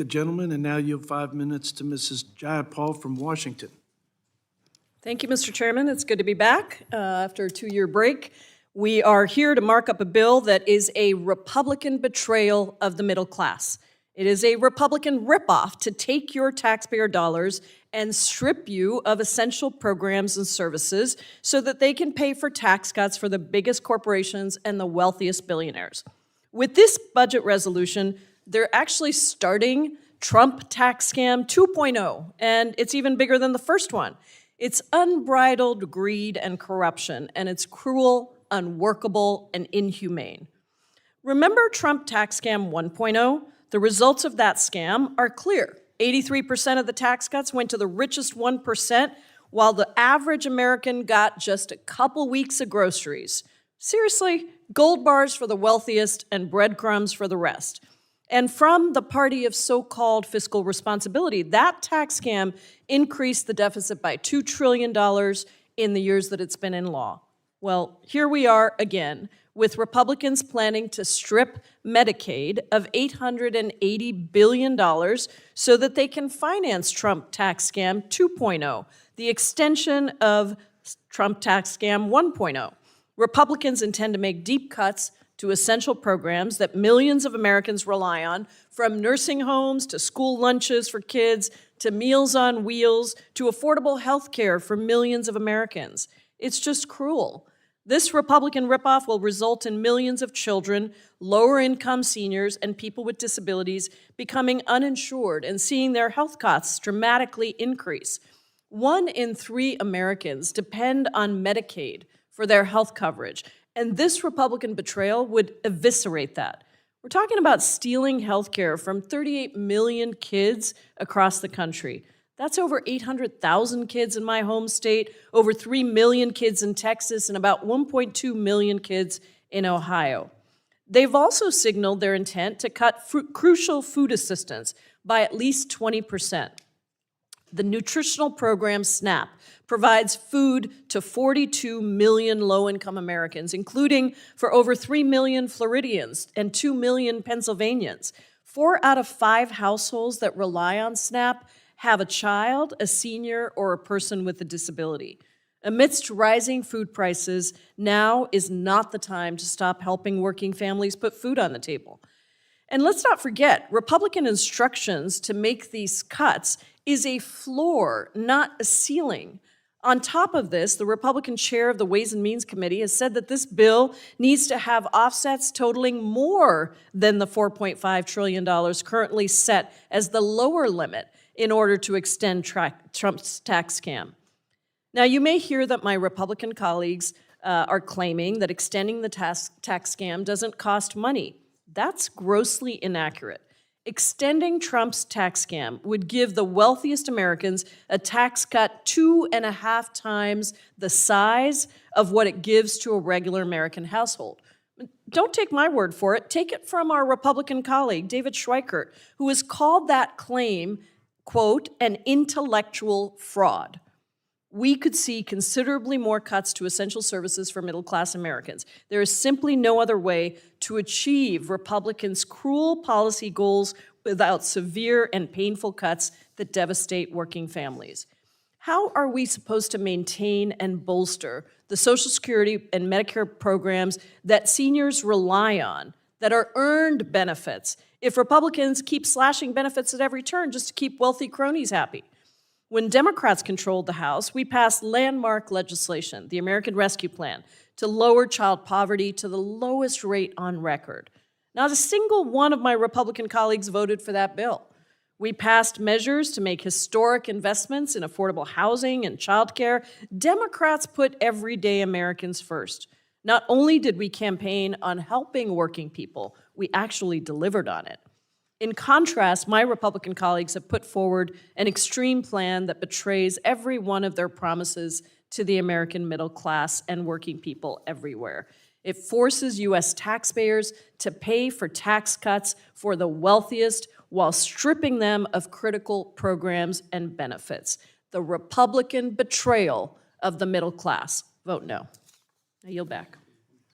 The gentleman, and now you have 5 minutes to Mrs. Jayapal from Washington. Thank you, Mr. Chairman. It's good to be back after a 2-year break. We are here to mark up a bill that is a Republican betrayal of the middle class. It is a Republican ripoff to take your taxpayer dollars and strip you of essential programs and services so that they can pay for tax cuts for the biggest corporations and the wealthiest billionaires. With this budget resolution, they're actually starting Trump tax scam 2.0, and it's even bigger than the first one. It's unbridled greed and corruption, and it's cruel, unworkable, and inhumane. Remember Trump tax scam 1.0? The results of that scam are clear. 83% of the tax cuts went to the richest 1%, while the average American got just a couple weeks of groceries. Seriously, gold bars for the wealthiest and breadcrumbs for the rest. And from the party of so-called fiscal responsibility, that tax scam increased the deficit by $2 trillion in the years that it's been in law. Well, here we are again, with Republicans planning to strip Medicaid of $880 billion so that they can finance Trump tax scam 2.0, the extension of Trump tax scam 1.0. Republicans intend to make deep cuts to essential programs that millions of Americans rely on, from nursing homes to school lunches for kids, to Meals on Wheels, to affordable health care for millions of Americans. It's just cruel. This Republican ripoff will result in millions of children, lower-income seniors, and people with disabilities becoming uninsured and seeing their health costs dramatically increase. 1 in 3 Americans depend on Medicaid for their health coverage, and this Republican betrayal would eviscerate that. We're talking about stealing health care from 38 million kids across the country. That's over 800,000 kids in my home state, over 3 million kids in Texas, and about 1.2 million kids in Ohio. They've also signaled their intent to cut crucial food assistance by at least 20%. The nutritional program SNAP provides food to 42 million low-income Americans, including for over 3 million Floridians and 2 million Pennsylvanians. 4 out of 5 households that rely on SNAP have a child, a senior, or a person with a disability. Amidst rising food prices, now is not the time to stop helping working families put food on the table. And let's not forget, Republican instructions to make these cuts is a floor, not a ceiling. On top of this, the Republican chair of the Ways and Means Committee has said that this bill needs to have offsets totaling more than the $4.5 trillion currently set as the lower limit in order to extend Trump's tax scam. Now, you may hear that my Republican colleagues are claiming that extending the tax scam doesn't cost money. That's grossly inaccurate. Extending Trump's tax scam would give the wealthiest Americans a tax cut 2.5 times the size of what it gives to a regular American household. Don't take my word for it. Take it from our Republican colleague, David Schweikert, who has called that claim, quote, an intellectual fraud. We could see considerably more cuts to essential services for middle-class Americans. There is simply no other way to achieve Republicans' cruel policy goals without severe and painful cuts that devastate working families. How are we supposed to maintain and bolster the Social Security and Medicare programs that seniors rely on, that are earned benefits, if Republicans keep slashing benefits at every turn just to keep wealthy cronies happy? When Democrats controlled the House, we passed landmark legislation, the American Rescue Plan, to lower child poverty to the lowest rate on record. Not a single one of my Republican colleagues voted for that bill. We passed measures to make historic investments in affordable housing and childcare. Democrats put everyday Americans first. Not only did we campaign on helping working people, we actually delivered on it. In contrast, my Republican colleagues have put forward an extreme plan that betrays every one of their promises to the American middle class and working people everywhere. It forces U.S. taxpayers to pay for tax cuts for the wealthiest while stripping them of critical programs and benefits. The Republican betrayal of the middle class. Vote no. I yield back.